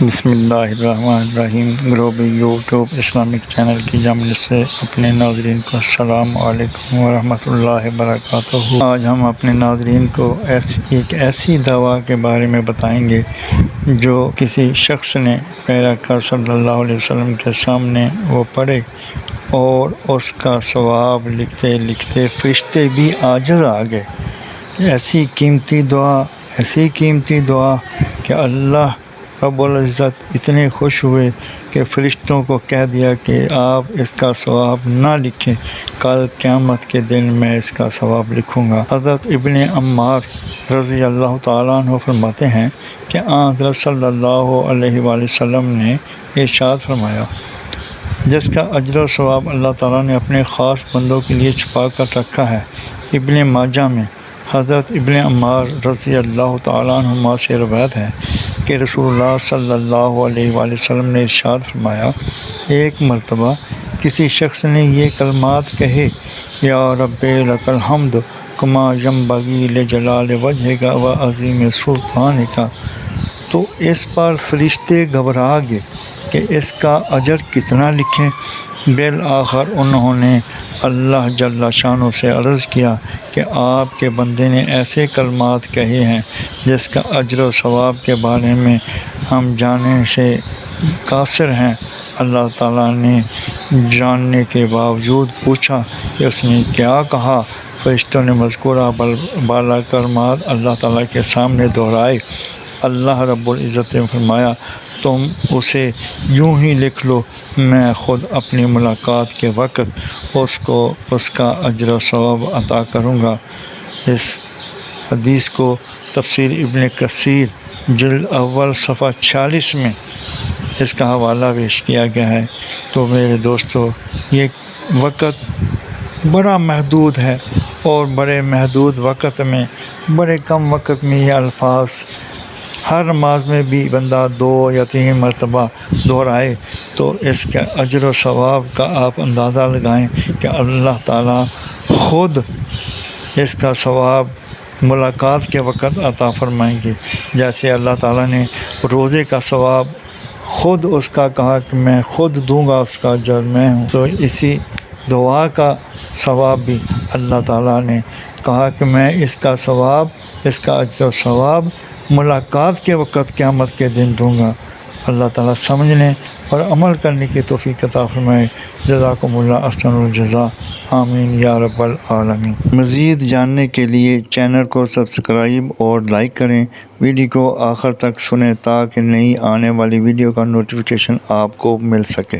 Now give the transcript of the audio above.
بسم اللہ الرحمن الرحیم۔ گلوبل یوٹیوب اسلامک چینل کی جانب سے اپنے ناظرین کو السلام علیکم ورحمۃ اللہ وبرکاتہ۔ آج ہم اپنے ناظرین کو ایک ایسی دوا کے بارے میں بتائیں گے جو کسی شخص نے پیراکار صلی اللہ علیہ وسلم کے سامنے وہ پڑھے اور اس کا ثواب لکھتے لکھتے فرشتے بھی عاجز آ گئے۔ ایسی قیمتی دعا کہ اللہ رب العزت اتنے خوش ہوئے کہ فرشتوں کو کہہ دیا کہ آپ اس کا ثواب نہ لکھیں، کل قیامت کے دن میں اس کا ثواب لکھوں گا۔ حضرت ابن عمار رضی اللہ تعالیٰ عنہ فرماتے ہیں کہ حضرت صلی اللہ علیہ وآلہ وسلم نے ارشاد فرمایا، جس کا اجر و ثواب اللہ تعالیٰ نے اپنے خاص بندوں کے لیے چھپا کر رکھا ہے۔ ابن ماجہ میں حضرت ابن عمار رضی اللہ تعالیٰ عنہما سے روایت ہے کہ رسول اللہ صلی اللہ علیہ وآلہ وسلم نے ارشاد فرمایا، ایک مرتبہ کسی شخص نے یہ کلمات کہے، یا رب لک الحمد کما ینبغی لجلال وجہک و عظیم سلطانک، تو اس پر فرشتے گھبرا گئے کہ اس کا اجر کتنا لکھیں۔ بالآخر انہوں نے اللہ جل شانہ سے عرض کیا کہ آپ کے بندے نے ایسے کلمات کہے ہیں جس کا اجر و ثواب کے بارے میں ہم جاننے سے قاصر ہیں۔ اللہ تعالیٰ نے جاننے کے باوجود پوچھا کہ اس نے کیا کہا۔ فرشتوں نے مذکورہ بالا کلمات اللہ تعالیٰ کے سامنے دہرائے۔ اللہ رب العزت نے فرمایا، تم اسے یوں ہی لکھ لو، میں خود اپنی ملاقات کے وقت اس کو اس کا اجر و ثواب عطا کروں گا۔ اس حدیث کو تفسیر ابن کثیر جلد اول صفحہ 46 میں اس کا حوالہ پیش کیا گیا ہے۔ تو میرے دوستو، یہ وقت بڑا محدود ہے اور بڑے محدود وقت میں، بڑے کم وقت میں یہ الفاظ ہر نماز میں بھی بندہ 2 یا 3 مرتبہ دہرائے تو اس کے اجر و ثواب کا آپ اندازہ لگائیں کہ اللہ تعالیٰ خود اس کا ثواب ملاقات کے وقت عطا فرمائیں گے۔ جیسے اللہ تعالیٰ نے روزے کا ثواب خود اس کا کہا کہ میں خود دوں گا، اس کا اجر میں ہوں، تو اسی دعا کا ثواب بھی اللہ تعالیٰ نے کہا کہ میں اس کا ثواب، اس کا اجر و ثواب ملاقات کے وقت قیامت کے دن دوں گا۔ اللہ تعالیٰ سمجھنے اور عمل کرنے کی توفیق عطا فرمائے۔ جزاکم اللہ احسن الجزاء، آمین یا رب العالمین۔ مزید جاننے کے لیے چینل کو سبسکرائب اور لائک کریں، ویڈیو کو آخر تک سنیں تاکہ نئی آنے والی ویڈیو کا نوٹیفیکیشن آپ کو مل سکے۔